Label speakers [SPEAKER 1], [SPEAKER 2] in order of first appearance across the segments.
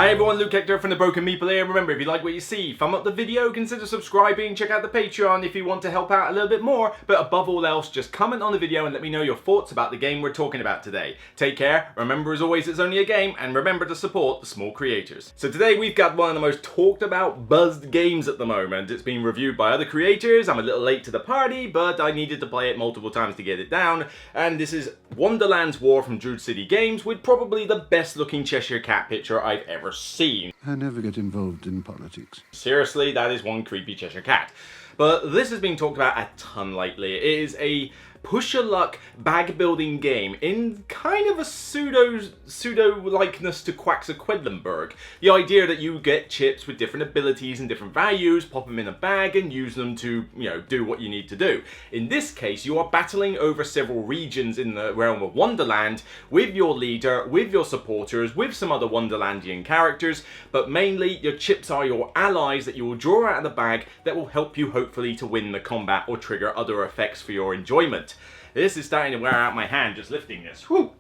[SPEAKER 1] Hey everyone, Luke Hector from the Broken Meeple here. Remember, if you like what you see, thumb up the video, consider subscribing, check out the Patreon if you want to help out a little bit more, but above all else, just comment on the video and let me know your thoughts about the game we're talking about today. Take care, remember as always it's only a game, and remember to support the small creators. So today we've got one of the most talked about, buzzed games at the moment. It's been reviewed by other creators, I'm a little late to the party, but I needed to play it multiple times to get it down, and this is Wonderland's War from Druid City Games, with probably the best looking Cheshire Cat picture I've ever seen.
[SPEAKER 2] I never get involved in politics.
[SPEAKER 1] Seriously, that is one creepy Cheshire Cat. But this has been talked about a ton lately. It is a push-your-luck bag-building game in kind of a pseudo-likeness to Quedlinburg. The idea that you get chips with different abilities and different values, pop them in a bag and use them to, do what you need to do. In this case, you are battling over several regions in the realm of Wonderland with your leader, with your supporters, with some other Wonderlandian characters, but mainly your chips are your allies that you will draw out of the bag that will help you hopefully to win the combat or trigger other effects for your enjoyment. This is starting to wear out my hand just lifting this. Whew.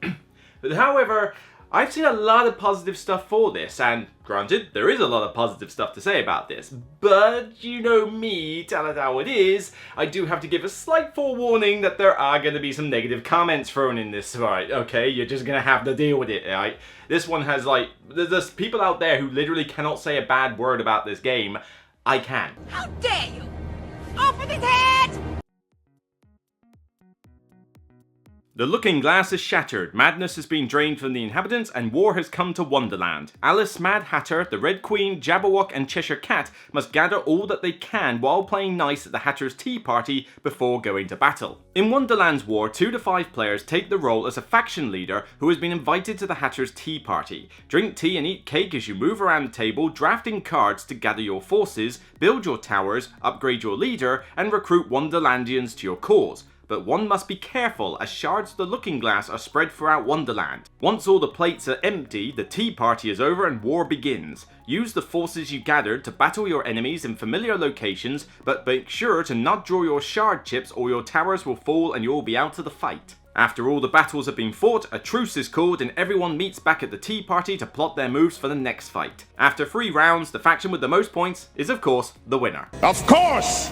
[SPEAKER 1] But however, I've seen a lot of positive stuff for this, and granted, there is a lot of positive stuff to say about this, but you know me, tell it how it is, I do have to give a slight forewarning that there are going to be some negative comments thrown in this, right? Okay, you're just going to have to deal with it, right? This one has there's people out there who literally cannot say a bad word about this game. I can.
[SPEAKER 3] How dare you! Off with his head!
[SPEAKER 1] The looking glass is shattered, madness has been drained from the inhabitants, and war has come to Wonderland. Alice, Mad Hatter, the Red Queen, Jabberwock and Cheshire Cat must gather all that they can while playing nice at the Hatter's tea party before going to battle. In Wonderland's war, 2 to 5 players take the role as a faction leader who has been invited to the Hatter's tea party. Drink tea and eat cake as you move around the table, drafting cards to gather your forces, build your towers, upgrade your leader, and recruit Wonderlandians to your cause. But one must be careful as shards of the looking glass are spread throughout Wonderland. Once all the plates are empty, the tea party is over and war begins. Use the forces you gathered to battle your enemies in familiar locations, but make sure to not draw your shard chips or your towers will fall and you'll be out of the fight. After all the battles have been fought, a truce is called and everyone meets back at the tea party to plot their moves for the next fight. After 3 rounds, the faction with the most points is of course the winner.
[SPEAKER 4] Of course!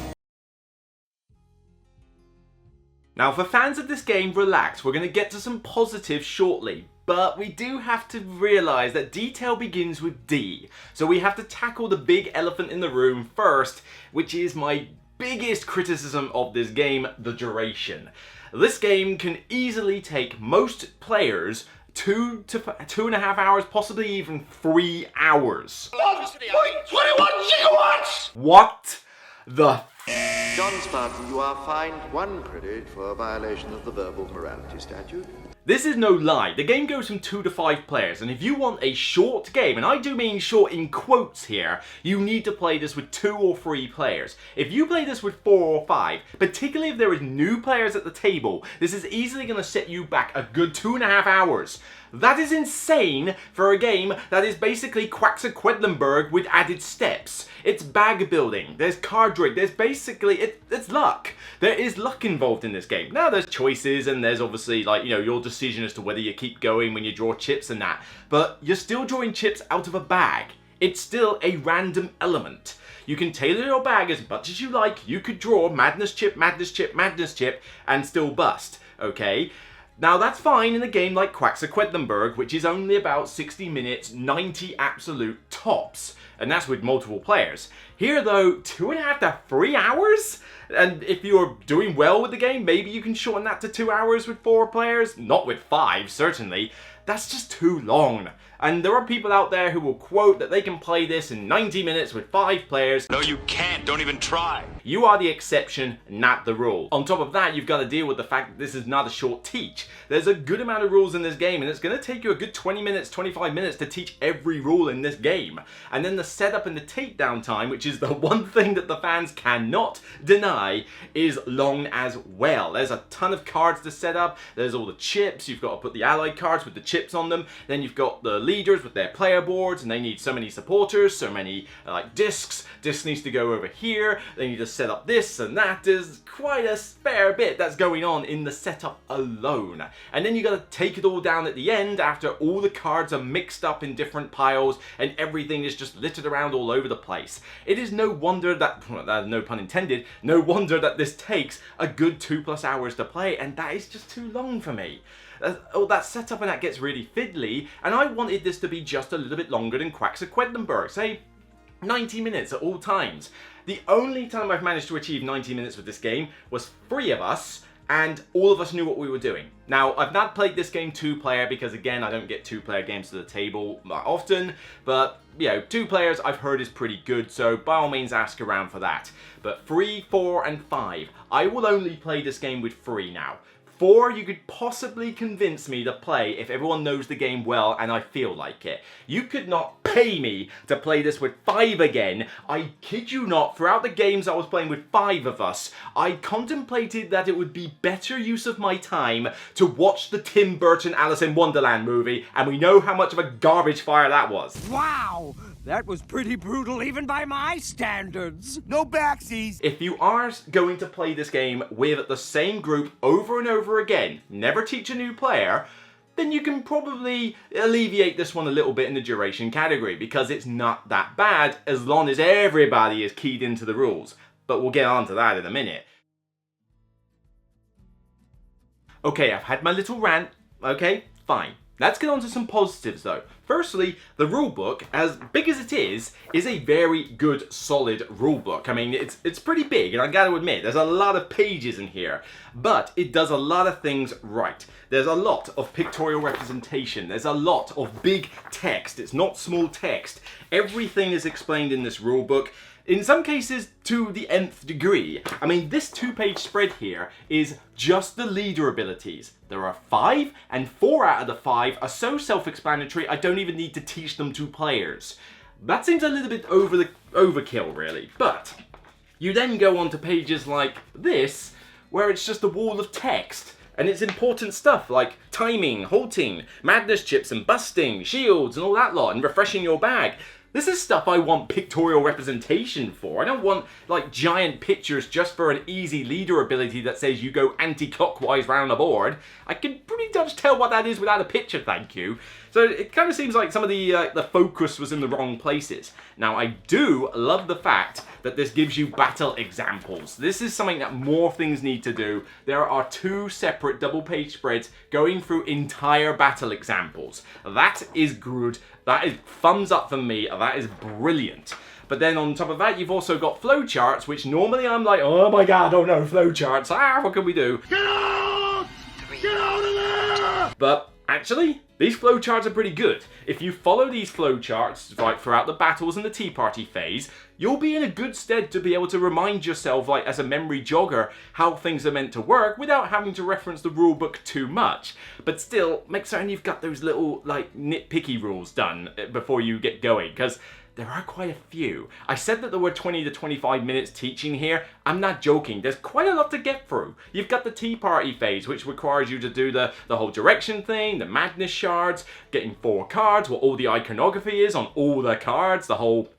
[SPEAKER 1] Now for fans of this game, relax, we're going to get to some positives shortly, but we do have to realise that detail begins with D. So we have to tackle the big elephant in the room first, which is my biggest criticism of this game, the duration. This game can easily take most players 2 to 2.5 hours, possibly even 3 hours.
[SPEAKER 4] 1.21 gigawatts!
[SPEAKER 1] What the
[SPEAKER 5] John Spartan, you are fined 1 credit for a violation of the verbal morality statute.
[SPEAKER 1] This is no lie, the game goes from 2 to 5 players, and if you want a short game, and I do mean short in quotes here, you need to play this with 2 or 3 players. If you play this with 4 or 5, particularly if there is new players at the table, this is easily going to set you back a good 2.5 hours. That is insane for a game that is basically Quedlinburg with added steps. It's bag building, there's card rig, there's basically, it's luck. There is luck involved in this game. Now there's choices and there's obviously your decision as to whether you keep going when you draw chips and that. But you're still drawing chips out of a bag. It's still a random element. You can tailor your bag as much as you like. You could draw madness chip, madness chip, madness chip and still bust, okay? Now that's fine in a game like Quedlinburg, which is only about 60 minutes, 90 absolute tops. And that's with multiple players. Here though, 2.5 to 3 hours? And if you're doing well with the game, maybe you can shorten that to 2 hours with 4 players. Not with 5, certainly. That's just too long. And there are people out there who will quote that they can play this in 90 minutes with 5 players.
[SPEAKER 4] No, you can't. Don't even try.
[SPEAKER 1] You are the exception, not the rule. On top of that, you've got to deal with the fact that this is not a short teach. There's a good amount of rules in this game, and it's going to take you a good 20 minutes, 25 minutes to teach every rule in this game. And then the setup and the takedown time, which is the one thing that the fans cannot deny, is long as well. There's a ton of cards to set up. There's all the chips. You've got to put the allied cards with the chips on them. Then you've got the leaders with their player boards, and they need so many supporters, so many like discs. Disc needs to go over here. They need to set up this and that. There's quite a fair bit that's going on in the setup alone. And then you got to take it all down at the end after all the cards are mixed up in different piles and everything is just littered around all over the place. It is no wonder that, well, no pun intended, no wonder that this takes a good 2+ hours to play, and that is just too long for me. That setup and that gets really fiddly, and I wanted this to be just a little bit longer than Quacks of Quedlinburg, say 90 minutes at all times. The only time I've managed to achieve 90 minutes with this game was 3 of us, and all of us knew what we were doing. Now, I've not played this game 2-player because, again, I don't get 2-player games to the table that often, but, you know, 2 players I've heard is pretty good, so by all means ask around for that. But 3, 4, and 5, I will only play this game with 3 now. 4, you could possibly convince me to play if everyone knows the game well and I feel like it. You could not pay me to play this with 5 again. I kid you not, throughout the games I was playing with 5 of us, I contemplated that it would be better use of my time to watch the Tim Burton Alice in Wonderland movie, and we know how much of a garbage fire that was.
[SPEAKER 6] Wow! That was pretty brutal even by my standards.
[SPEAKER 4] No backsies.
[SPEAKER 1] If you are going to play this game with the same group over and over again, never teach a new player, then you can probably alleviate this one a little bit in the duration category, because it's not that bad as long as everybody is keyed into the rules. But we'll get on to that in a minute. Okay, I've had my little rant. Okay, fine. Let's get on to some positives though. Firstly, the rulebook, as big as it is a very good, solid rulebook. I mean, it's pretty big, and I gotta admit, there's a lot of pages in here, but it does a lot of things right. There's a lot of pictorial representation. There's a lot of big text. It's not small text. Everything is explained in this rulebook. In some cases, to the nth degree. I mean, this 2-page spread here is just the leader abilities. There are 5, and 4 out of the 5 are so self-explanatory I don't even need to teach them to players. That seems a little bit overkill, really. But you then go on to pages like this, where it's just a wall of text. And it's important stuff like timing, halting, madness chips and busting, shields and all that lot, and refreshing your bag. This is stuff I want pictorial representation for. I don't want, like, giant pictures just for an easy leader ability that says you go anti-clockwise round the board. I can pretty much tell what that is without a picture, thank you. So it kind of seems like some of the focus was in the wrong places. Now, I do love the fact that this gives you battle examples. This is something that more things need to do. There are 2 separate double-page spreads going through entire battle examples. That is good. That is thumbs up for me. That is brilliant. But then on top of that, you've also got flowcharts, which normally I'm like, oh my god, oh no, flowcharts. What can we do?
[SPEAKER 4] Get out! Get out of there!
[SPEAKER 1] But actually, these flowcharts are pretty good. If you follow these flowcharts right throughout the battles and the Tea Party phase, you'll be in a good stead to be able to remind yourself, like as a memory jogger, how things are meant to work without having to reference the rulebook too much. But still, make certain you've got those little, like, nitpicky rules done before you get going, because there are quite a few. I said that there were 20 to 25 minutes teaching here. I'm not joking. There's quite a lot to get through. You've got the Tea Party phase, which requires you to do the whole direction thing, the madness shards, getting 4 cards, what all the iconography is on all the cards, the whole,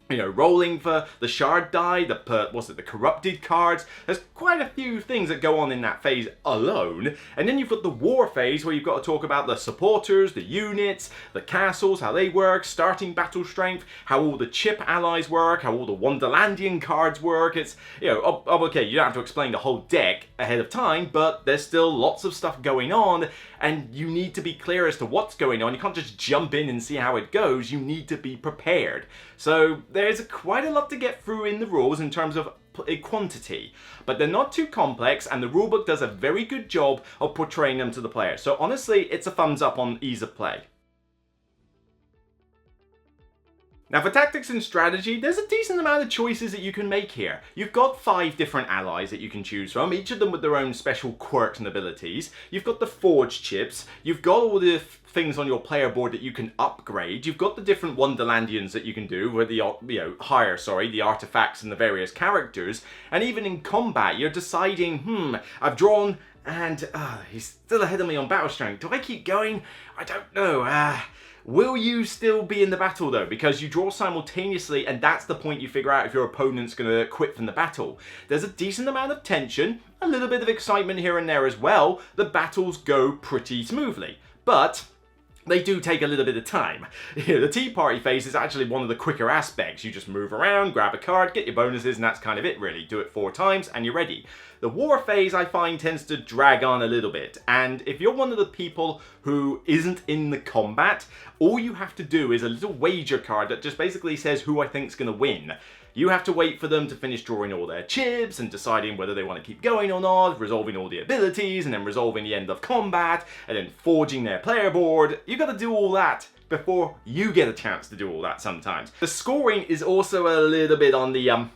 [SPEAKER 1] you know, rolling for the shard die, the corrupted cards. There's quite a few things that go on in that phase alone. And then you've got the war phase, where you've got to talk about the supporters, the units, the castles, how they work, starting battle strength, how all the chip allies work, how all the Wonderlandian cards work. It's, you know, okay, you don't have to explain the whole deck ahead of time, but there's still lots of stuff going on, and you need to be clear as to what's going on. You can't just jump in and see how it goes. You need to be prepared. So there's quite a lot to get through in the rules in terms of quantity, but they're not too complex, and the rulebook does a very good job of portraying them to the player. So honestly, it's a thumbs up on ease of play. Now for tactics and strategy, there's a decent amount of choices that you can make here. You've got 5 different allies that you can choose from, each of them with their own special quirks and abilities. You've got the forge chips, you've got all the things on your player board that you can upgrade, you've got the different Wonderlandians that you can do, with the, the artifacts and the various characters, and even in combat, you're deciding, I've drawn, and he's still ahead of me on battle strength. Do I keep going? I don't know. Will you still be in the battle though? Because you draw simultaneously and that's the point you figure out if your opponent's going to quit from the battle. There's a decent amount of tension, a little bit of excitement here and there as well. The battles go pretty smoothly, but they do take a little bit of time. The tea party phase is actually one of the quicker aspects. You just move around, grab a card, get your bonuses, and that's kind of it really. Do it 4 times and you're ready. The war phase, I find, tends to drag on a little bit. And if you're one of the people who isn't in the combat, all you have to do is a little wager card that just basically says who I think's going to win. You have to wait for them to finish drawing all their chips and deciding whether they want to keep going or not, resolving all the abilities, and then resolving the end of combat, and then forging their player board. You got to do all that before you get a chance to do all that sometimes. The scoring is also a little bit on the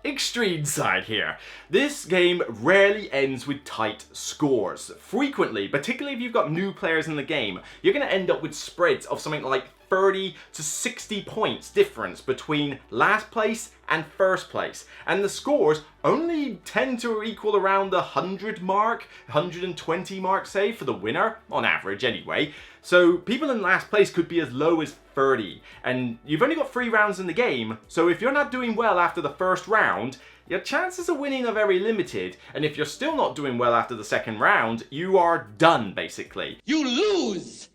[SPEAKER 1] extreme side here. This game rarely ends with tight scores. Frequently, particularly if you've got new players in the game, you're going to end up with spreads of something like 30 to 60 points difference between last place and first place. And the scores only tend to equal around the 100 mark, 120 mark, say, for the winner, on average anyway. So people in last place could be as low as 30. And you've only got 3 rounds in the game, so if you're not doing well after the first round, your chances of winning are very limited. And if you're still not doing well after the second round, you are done, basically.
[SPEAKER 7] You lose!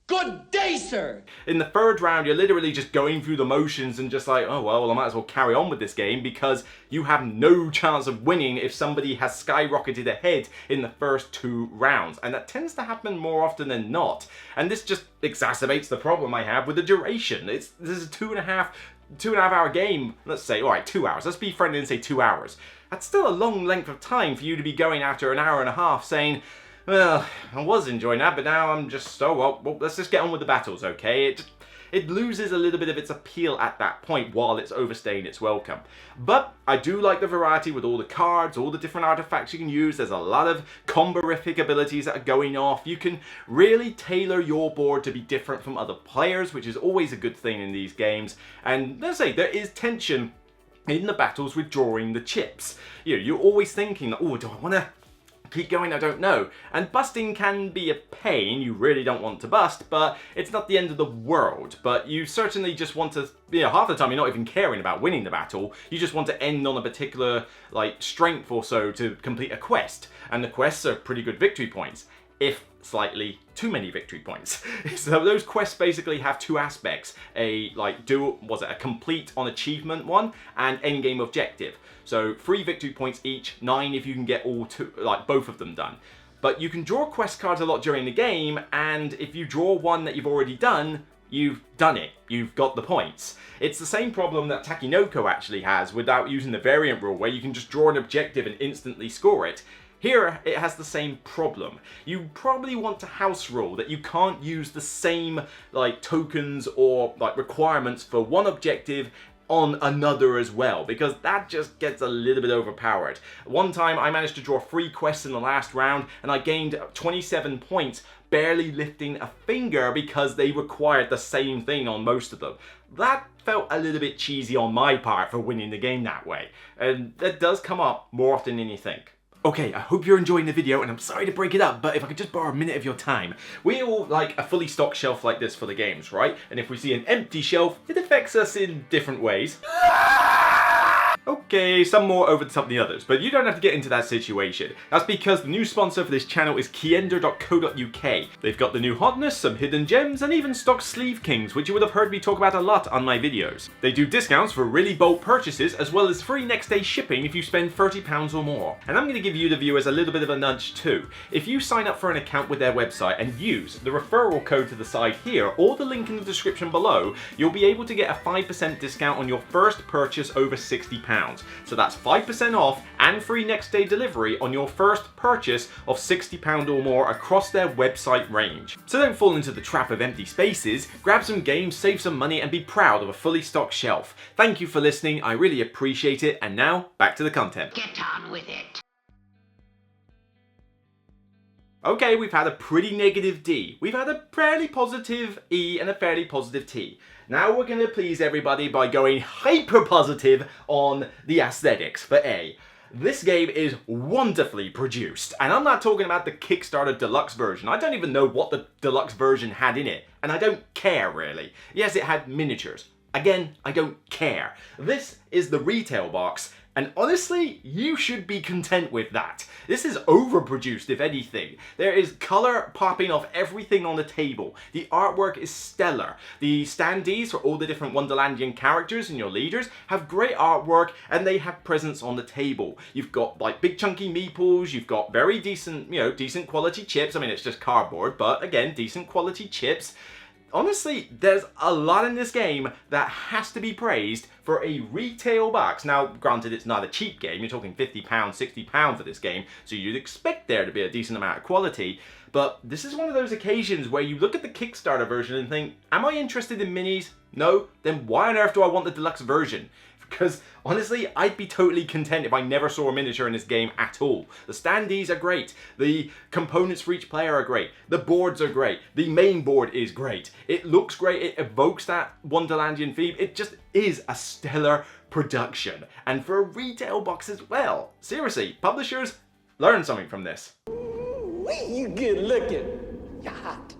[SPEAKER 7] Good day, sir!
[SPEAKER 1] In the third round, you're literally just going through the motions and just like, oh well, I might as well carry on with this game because you have no chance of winning if somebody has skyrocketed ahead in the first 2 rounds. And that tends to happen more often than not. And this just exacerbates the problem I have with the duration. This is a 2.5 hour game. Let's say, all right, 2 hours. Let's be friendly and say 2 hours. That's still a long length of time for you to be going after an hour and a half saying, well, I was enjoying that, but now I'm just, oh well, let's just get on with the battles, okay? It loses a little bit of its appeal at that point while it's overstaying its welcome. But I do like the variety with all the cards, all the different artifacts you can use. There's a lot of comborific abilities that are going off. You can really tailor your board to be different from other players, which is always a good thing in these games. And let's say there is tension in the battles with drawing the chips. You know, you're always thinking, oh, do I want to keep going? I don't know. And busting can be a pain. You really don't want to bust, but it's not the end of the world. But you certainly just want to, you know, half the time you're not even caring about winning the battle. You just want to end on a particular, like, strength or so to complete a quest. And the quests are pretty good victory points, if slightly too many victory points. So those quests basically have 2 aspects. A, like, a complete on achievement one, and endgame objective. So 3 victory points each, 9 if you can get all 2, like both of them done. But you can draw quest cards a lot during the game, and if you draw one that you've already done, you've done it. You've got the points. It's the same problem that Takinoko actually has without using the variant rule, where you can just draw an objective and instantly score it. Here, it has the same problem. You probably want to house rule that you can't use the same, like, tokens or, like, requirements for one objective on another as well, because that just gets a little bit overpowered. One time I managed to draw 3 quests in the last round and I gained 27 points barely lifting a finger because they required the same thing on most of them. That felt a little bit cheesy on my part for winning the game that way, and that does come up more often than you think. Okay, I hope you're enjoying the video, and I'm sorry to break it up, but if I could just borrow a minute of your time. We all like a fully stocked shelf like this for the games, right? And if we see an empty shelf, it affects us in different ways. Okay, some more over the top than the others, but you don't have to get into that situation. That's because the new sponsor for this channel is KIENDA.co.uk. They've got the new hotness, some hidden gems, and even stock sleeve kings, which you would have heard me talk about a lot on my videos. They do discounts for really bold purchases, as well as free next day shipping if you spend £30 or more. And I'm going to give you the viewers a little bit of a nudge too. If you sign up for an account with their website and use the referral code to the side here, or the link in the description below, you'll be able to get a 5% discount on your first purchase over £60. So that's 5% off and free next day delivery on your first purchase of £60 or more across their website range. So don't fall into the trap of empty spaces, grab some games, save some money, and be proud of a fully stocked shelf. Thank you for listening, I really appreciate it, and now back to the content.
[SPEAKER 3] Get on with it.
[SPEAKER 1] Okay, we've had a pretty negative D. We've had a fairly positive E and a fairly positive T. Now we're going to please everybody by going hyper positive on the aesthetics for A. This game is wonderfully produced, and I'm not talking about the Kickstarter Deluxe version. I don't even know what the Deluxe version had in it, and I don't care really. Yes, it had miniatures. Again, I don't care. This is the retail box, and honestly, you should be content with that. This is overproduced, if anything. There is colour popping off everything on the table. The artwork is stellar. The standees for all the different Wonderlandian characters and your leaders have great artwork, and they have presents on the table. You've got like big chunky meeples, you've got very decent, decent quality chips. I mean, it's just cardboard, but again, decent quality chips. Honestly, there's a lot in this game that has to be praised for a retail box. Now, granted, it's not a cheap game. You're talking £50, £60 for this game, so you'd expect there to be a decent amount of quality. But this is one of those occasions where you look at the Kickstarter version and think, am I interested in minis? No? Then why on earth do I want the deluxe version? Because honestly, I'd be totally content if I never saw a miniature in this game at all. The standees are great. The components for each player are great. The boards are great. The main board is great. It looks great. It evokes that Wonderlandian theme. It just is a stellar production. And for a retail box as well. Seriously, publishers, learn something from this.
[SPEAKER 7] You good looking. You're hot.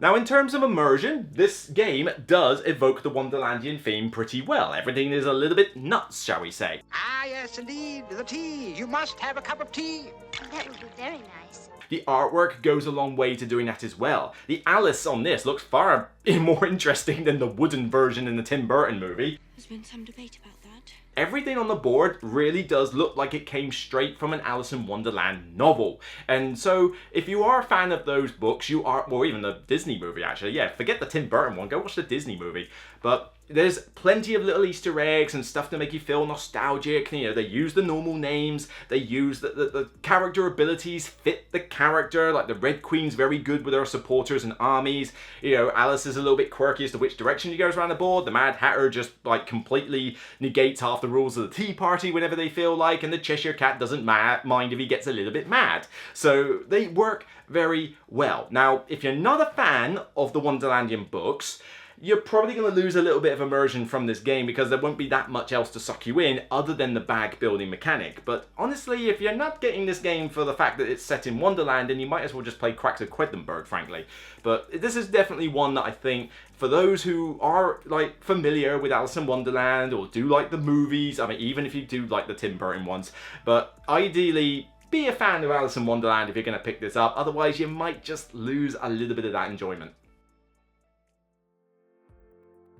[SPEAKER 1] Now, in terms of immersion, this game does evoke the Wonderlandian theme pretty well. Everything is a little bit nuts, shall we say.
[SPEAKER 8] Ah, yes, indeed. The tea. You must have a cup of tea.
[SPEAKER 9] That would be very nice.
[SPEAKER 1] The artwork goes a long way to doing that as well. The Alice on this looks far more interesting than the wooden version in the Tim Burton movie.
[SPEAKER 9] There's been some debate about that.
[SPEAKER 1] Everything on the board really does look like it came straight from an Alice in Wonderland novel. And so, if you are a fan of those books, you are, or even the Disney movie actually, yeah, forget the Tim Burton one, go watch the Disney movie. But there's plenty of little Easter eggs and stuff to make you feel nostalgic. They use the normal names, they use the character abilities fit the character, like the Red Queen's very good with her supporters and armies. Alice is a little bit quirky as to which direction she goes around the board. The Mad Hatter just like completely negates half the rules of the Tea Party whenever they feel like, and the Cheshire Cat doesn't mind if he gets a little bit mad. So they work very well. Now, if you're not a fan of the Wonderlandian books, you're probably going to lose a little bit of immersion from this game because there won't be that much else to suck you in other than the bag building mechanic. But honestly, if you're not getting this game for the fact that it's set in Wonderland, then you might as well just play Cracks of Quedlinburg, frankly. But this is definitely one that I think, for those who are like familiar with Alice in Wonderland or do like the movies, I mean, even if you do like the Tim Burton ones, but ideally, be a fan of Alice in Wonderland if you're going to pick this up. Otherwise, you might just lose a little bit of that enjoyment.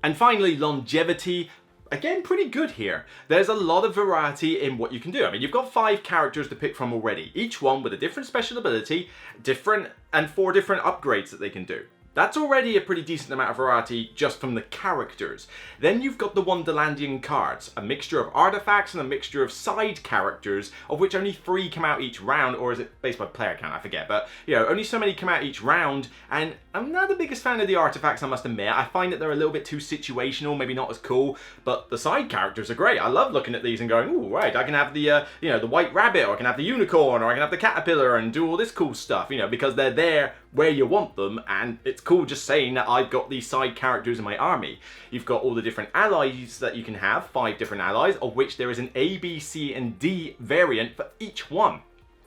[SPEAKER 1] And finally, longevity. Again, pretty good here. There's a lot of variety in what you can do. I mean, you've got 5 characters to pick from already, each one with a different special ability, and 4 different upgrades that they can do. That's already a pretty decent amount of variety just from the characters. Then you've got the Wonderlandian cards, a mixture of artifacts and a mixture of side characters, of which only 3 come out each round, or is it based by player count? I forget, but only so many come out each round, and I'm not the biggest fan of the artifacts, I must admit. I find that they're a little bit too situational, maybe not as cool, but the side characters are great. I love looking at these and going, ooh, right, I can have the, the white rabbit, or I can have the unicorn, or I can have the caterpillar, and do all this cool stuff, because they're there where you want them, and it's cool just saying that I've got these side characters in my army. You've got all the different allies that you can have, 5 different allies, of which there is an A, B, C, and D variant for each one.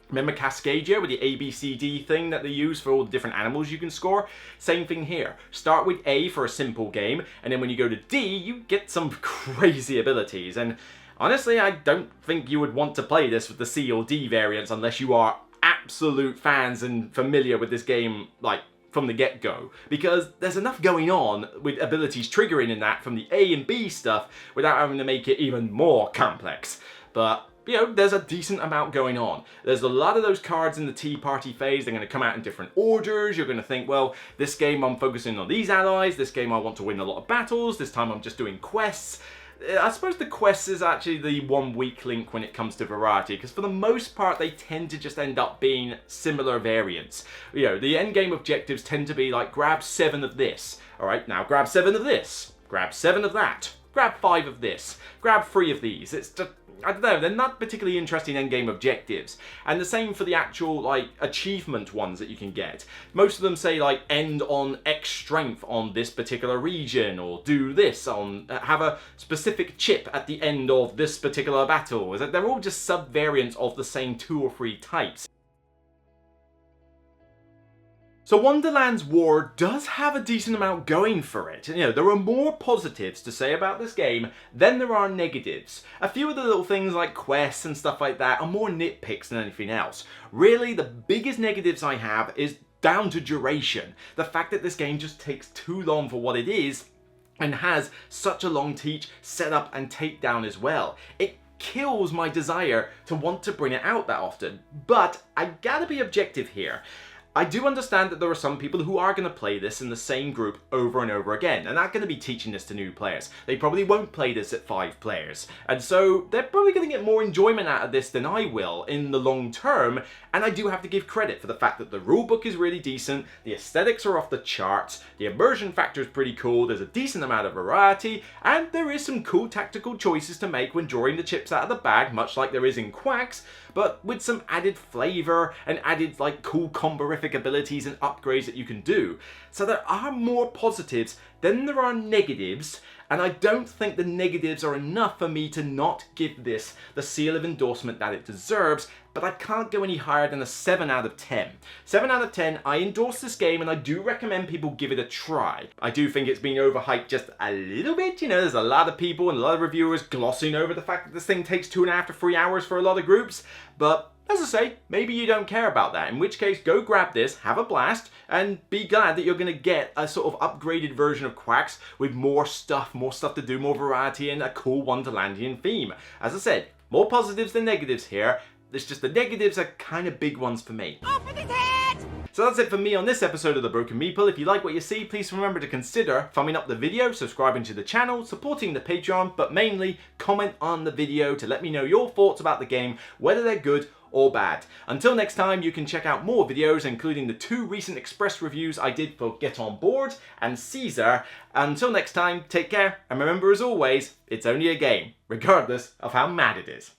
[SPEAKER 1] Remember Cascadia with the A, B, C, D thing that they use for all the different animals you can score? Same thing here. Start with A for a simple game, and then when you go to D, you get some crazy abilities. And honestly, I don't think you would want to play this with the C or D variants unless you are absolute fans and familiar with this game, like, from the get-go, because there's enough going on with abilities triggering in that from the A and B stuff without having to make it even more complex. But there's a decent amount going on. There's a lot of those cards in the Tea Party phase. They're going to come out in different orders. You're going to think, well, this game I'm focusing on these allies, this game I want to win a lot of battles, this time I'm just doing quests. I suppose the quests is actually the one weak link when it comes to variety, because for the most part they tend to just end up being similar variants. The end game objectives tend to be like, grab 7 of this. Alright, now grab 7 of this. Grab 7 of that. Grab 5 of this. Grab 3 of these. It's just, I don't know, they're not particularly interesting endgame objectives. And the same for the actual, like, achievement ones that you can get. Most of them say, like, end on X strength on this particular region, or do this on, have a specific chip at the end of this particular battle. They're all just sub-variants of the same 2 or 3 types. So Wonderland's War does have a decent amount going for it. You know, there are more positives to say about this game than there are negatives. A few of the little things like quests and stuff like that are more nitpicks than anything else. Really, the biggest negatives I have is down to duration. The fact that this game just takes too long for what it is and has such a long teach, setup and takedown as well. It kills my desire to want to bring it out that often. But I gotta be objective here. I do understand that there are some people who are going to play this in the same group over and over again, and they're going to be teaching this to new players. They probably won't play this at 5 players, and so they're probably going to get more enjoyment out of this than I will in the long term, and I do have to give credit for the fact that the rulebook is really decent, the aesthetics are off the charts, the immersion factor is pretty cool, there's a decent amount of variety, and there is some cool tactical choices to make when drawing the chips out of the bag, much like there is in Quacks, but with some added flavour and added like cool comborific abilities and upgrades that you can do. So there are more positives than there are negatives, and I don't think the negatives are enough for me to not give this the seal of endorsement that it deserves, but I can't go any higher than a 7 out of 10. 7 out of 10, I endorse this game and I do recommend people give it a try. I do think it's been overhyped just a little bit, you know, there's a lot of people and a lot of reviewers glossing over the fact that this thing takes 2.5 to 3 hours for a lot of groups, but as I say, maybe you don't care about that, in which case go grab this, have a blast, and be glad that you're going to get a sort of upgraded version of Quacks with more stuff to do, more variety, and a cool Wonderlandian theme. As I said, more positives than negatives here. It's just the negatives are kind of big ones for me.
[SPEAKER 3] Open his head!
[SPEAKER 1] So that's it for me on this episode of The Broken Meeple. If you like what you see, please remember to consider thumbing up the video, subscribing to the channel, supporting the Patreon, but mainly comment on the video to let me know your thoughts about the game, whether they're good or bad. Until next time, you can check out more videos, including the 2 recent Express reviews I did for Get On Board and Caesar. Until next time, take care, and remember as always, it's only a game, regardless of how mad it is.